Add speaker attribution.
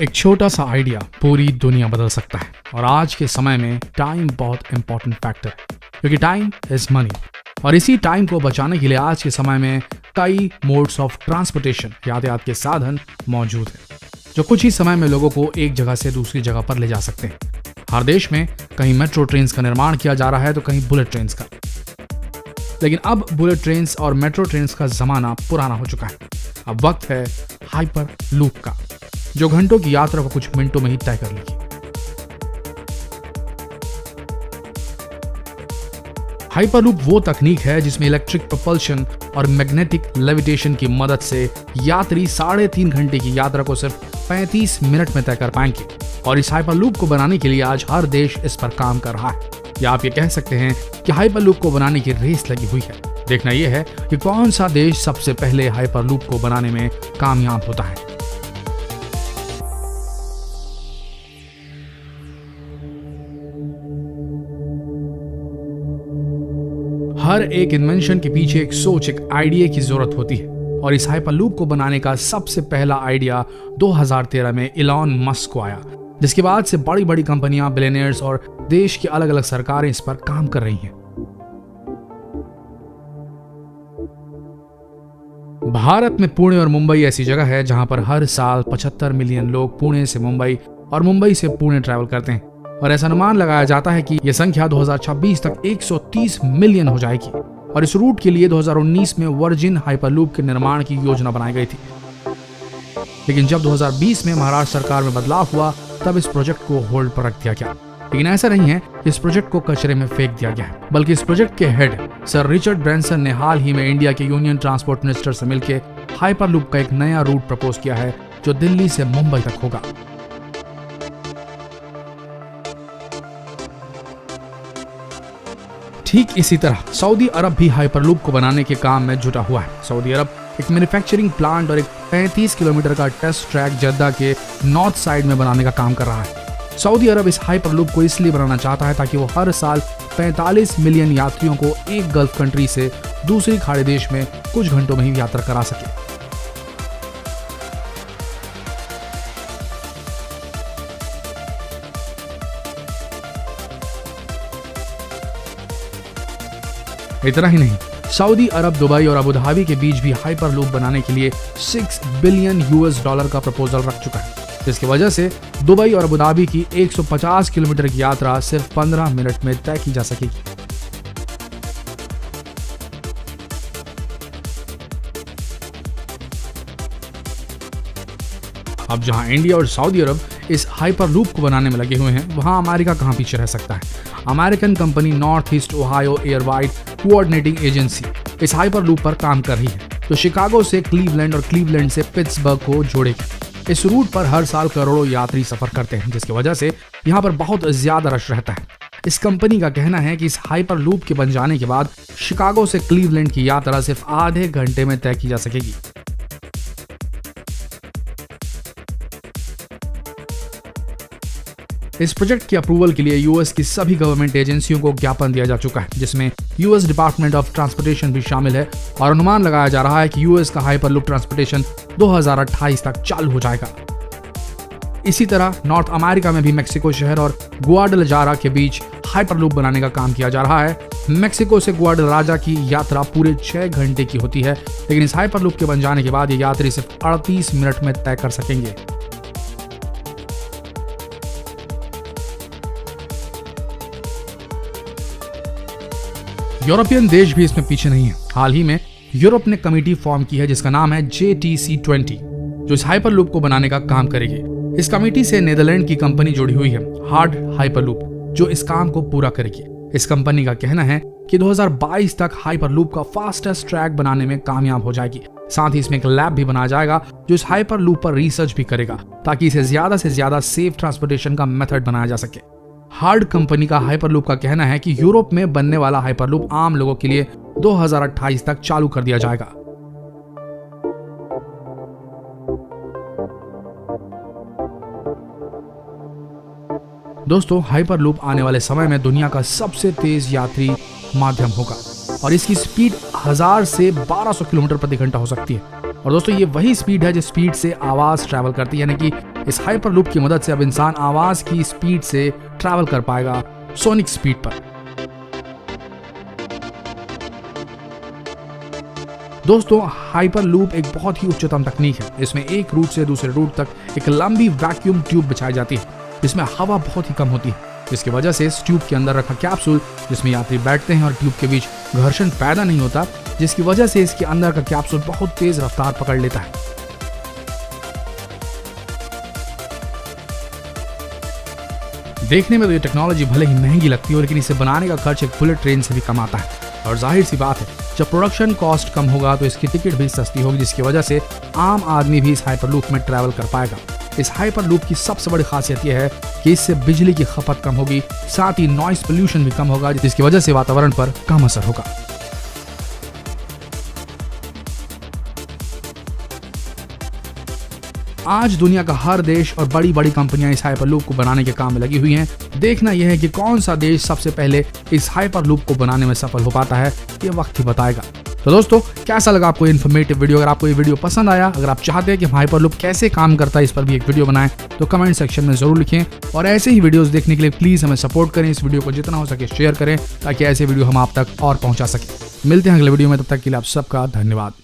Speaker 1: एक छोटा सा आइडिया पूरी दुनिया बदल सकता है। और आज के समय में टाइम बहुत इंपॉर्टेंट फैक्टर है, क्योंकि टाइम इज मनी। और इसी टाइम को बचाने के लिए आज के समय में कई मोड्स ऑफ ट्रांसपोर्टेशन, यातायात के साधन मौजूद हैं, जो कुछ ही समय में लोगों को एक जगह से दूसरी जगह पर ले जा सकते हैं। हर देश में कहीं मेट्रो ट्रेन का निर्माण किया जा रहा है तो कहीं बुलेट ट्रेन का। लेकिन अब बुलेट ट्रेन और मेट्रो ट्रेन का जमाना पुराना हो चुका है। अब वक्त है हाइपर लूप का, जो घंटों की यात्रा को कुछ मिनटों में ही तय कर लेगी। हाइपरलूप वो तकनीक है जिसमें इलेक्ट्रिक प्रोपल्शन और मैग्नेटिक लेविटेशन की मदद से यात्री 3.5 घंटे की यात्रा को सिर्फ 35 मिनट में तय कर पाएंगे। और इस हाइपरलूप को बनाने के लिए आज हर देश इस पर काम कर रहा है, या आप ये कह सकते हैं कि हाइपरलूप को बनाने की रेस लगी हुई है। देखना यह है कि कौन सा देश सबसे पहले हाइपरलूप को बनाने में कामयाब होता है। हर एक इन्वेंशन के पीछे एक सोच, एक आइडिया की जरूरत होती है। और इस हाइपरलूप को बनाने का सबसे पहला आइडिया 2013 में इलॉन मस्क को आया, जिसके बाद से बड़ी बड़ी कंपनियां, बिलियनियर्स और देश की अलग अलग सरकारें इस पर काम कर रही हैं। भारत में पुणे और मुंबई ऐसी जगह है जहां पर हर साल 75 मिलियन लोग पुणे से मुंबई और मुंबई से पुणे ट्रैवल करते हैं। और ऐसा अनुमान लगाया जाता है कि यह संख्या 2026 तक 130 मिलियन हो जाएगी। और इस रूट के लिए 2019 में वर्जिन हाइपरलूप के निर्माण की योजना बनाई गई थी। लेकिन जब 2020 में महाराष्ट्र सरकार में बदलाव हुआ, तब इस प्रोजेक्ट को होल्ड पर रख दिया गया। लेकिन ऐसा नहीं है इस प्रोजेक्ट को कचरे में फेंक दिया गया है, बल्कि इस प्रोजेक्ट के हेड सर रिचर्ड ब्रैंसन ने हाल ही में इंडिया के यूनियन ट्रांसपोर्ट मिनिस्टर से मिलकर हाइपरलूप का एक नया रूट प्रपोज किया है, जो दिल्ली से मुंबई तक होगा। ठीक इसी तरह सऊदी अरब भी हाइपरलूप को बनाने के काम में जुटा हुआ है। सऊदी अरब एक मैन्युफैक्चरिंग प्लांट और एक 35 किलोमीटर का टेस्ट ट्रैक जद्दा के नॉर्थ साइड में बनाने का काम कर रहा है। सऊदी अरब इस हाइपरलूप को इसलिए बनाना चाहता है ताकि वो हर साल 45 मिलियन यात्रियों को एक गल्फ कंट्री से दूसरी खाड़ी देश में कुछ घंटों में ही यात्रा करा सके। इतना ही नहीं, सऊदी अरब, दुबई और अबू धाबी के बीच भी हाइपरलूप बनाने के लिए $6 बिलियन का प्रपोजल रख चुका है, जिसकी वजह से दुबई और अबू धाबी की 150 किलोमीटर की यात्रा सिर्फ 15 मिनट में तय की जा सकेगी। अब जहां इंडिया और सऊदी अरब इस हाइपरलूप को बनाने में लगे हुए हैं, वहां अमेरिका कहां पीछे रह सकता है। American company north east Ohio air wide coordinating agency इस हाइपरलूप पर काम कर रही है, जो शिकागो से क्लीवलैंड और क्लीवलैंड से पिट्सबर्ग को जोड़ेगी। इस रूट पर हर साल करोड़ों यात्री सफर करते हैं, जिसकी वजह से यहाँ पर बहुत ज्यादा रश रहता है। इस कंपनी का कहना है कि इस हाइपरलूप के बन जाने के बाद शिकागो से क्लीवलैंड की यात्रा सिर्फ आधे घंटे में तय की जा सकेगी। इस प्रोजेक्ट की अप्रूवल के लिए यूएस की सभी गवर्नमेंट एजेंसियों को ज्ञापन दिया जा चुका है, जिसमें यूएस डिपार्टमेंट ऑफ ट्रांसपोर्टेशन भी शामिल है। और अनुमान लगाया जा रहा है कि यूएस का हाइपरलूप ट्रांसपोर्टेशन 2028 तक चालू हो जाएगा। इसी तरह नॉर्थ अमेरिका में भी मेक्सिको शहर और गुआडलजारा के बीच हाइपरलूप बनाने का काम किया जा रहा है। मेक्सिको से गुआडलजारा की यात्रा पूरे 6 घंटे की होती है, लेकिन इस हाइपरलूप के बन जाने के बाद ये यात्री सिर्फ 38 मिनट में तय कर सकेंगे। यूरोपियन देश भी इसमें पीछे नहीं है। हाल ही में यूरोप ने कमेटी फॉर्म की है जिसका नाम है JTC20, जो इस हाइपरलूप को बनाने का काम करेगी। इस कमेटी से नीदरलैंड की कंपनी जुड़ी हुई है, हार्ड हाइपरलूप, जो इस काम को पूरा करेगी। इस कंपनी का कहना है कि 2022 तक हाइपरलूप का फास्टेस्ट ट्रैक बनाने में कामयाब हो जाएगी। साथ ही इसमें एक लैब भी बनाया जाएगा जो इस हाइपरलूप पर रिसर्च भी करेगा, ताकि इसे ज्यादा से ज्यादा सेफ ट्रांसपोर्टेशन का मेथड बनाया जा सके। हार्ड कंपनी का हाइपरलूप का कहना है कि यूरोप में बनने वाला हाइपरलूप आम लोगों के लिए 2028 तक चालू कर दिया जाएगा। दोस्तों, हाइपरलूप आने वाले समय में दुनिया का सबसे तेज यात्री माध्यम होगा और इसकी स्पीड 1000 से 1200 किलोमीटर प्रति घंटा हो सकती है। और दोस्तों, ये वही स्पीड है जिस स्पीड से आवाज ट्रैवल करती है, यानी कि इस हाइपरलूप की मदद से अब इंसान आवाज की स्पीड से ट्रैवल कर पाएगा, सोनिक स्पीड पर। दोस्तों, हाइपरलूप एक बहुत ही उच्चतम तकनीक है। इसमें एक रूट से दूसरे रूट तक एक लंबी वैक्यूम ट्यूब बिछाई जाती है, जिसमें हवा बहुत ही कम होती है, जिसकी वजह से इस ट्यूब के अंदर रखा कैप्सूल जिसमें यात्री बैठते हैं और ट्यूब के बीच घर्षण पैदा नहीं होता, जिसकी वजह से इसके अंदर का कैप्सूल बहुत तेज रफ्तार पकड़ लेता है। देखने में तो ये टेक्नोलॉजी भले ही महंगी लगती है, लेकिन इसे बनाने का खर्च एक बुलेट ट्रेन से भी कम आता है। और जाहिर सी बात है, जब प्रोडक्शन कॉस्ट कम होगा तो इसकी टिकट भी सस्ती होगी, जिसकी वजह से आम आदमी भी इस हाइपरलूप में ट्रैवल कर पाएगा। इस हाइपरलूप की सबसे बड़ी खासियत यह है कि इससे बिजली की खपत कम होगी, साथ ही नॉइस पोल्यूशन भी कम होगा, जिसकी वजह से वातावरण पर कम असर होगा। आज दुनिया का हर देश और बड़ी बड़ी कंपनियां इस हाइपरलूप को बनाने के काम में लगी हुई हैं। देखना यह है कि कौन सा देश सबसे पहले इस हाइपरलूप को बनाने में सफल हो पाता है, ये वक्त ही बताएगा। तो दोस्तों, कैसा लगा आपको इन्फॉर्मेटिव वीडियो? अगर आपको ये वीडियो पसंद आया, अगर आप चाहते हैं कि हाइपरलूप कैसे काम करता है इस पर भी एक वीडियो बनाएं, तो कमेंट सेक्शन में जरूर लिखें। और ऐसे ही वीडियोस देखने के लिए प्लीज हमें सपोर्ट करें, इस वीडियो को जितना हो सके शेयर करें, ताकि ऐसे वीडियो हम आप तक और पहुंचा सकें। मिलते हैं अगले वीडियो में, तब तक के लिए आप सबका धन्यवाद।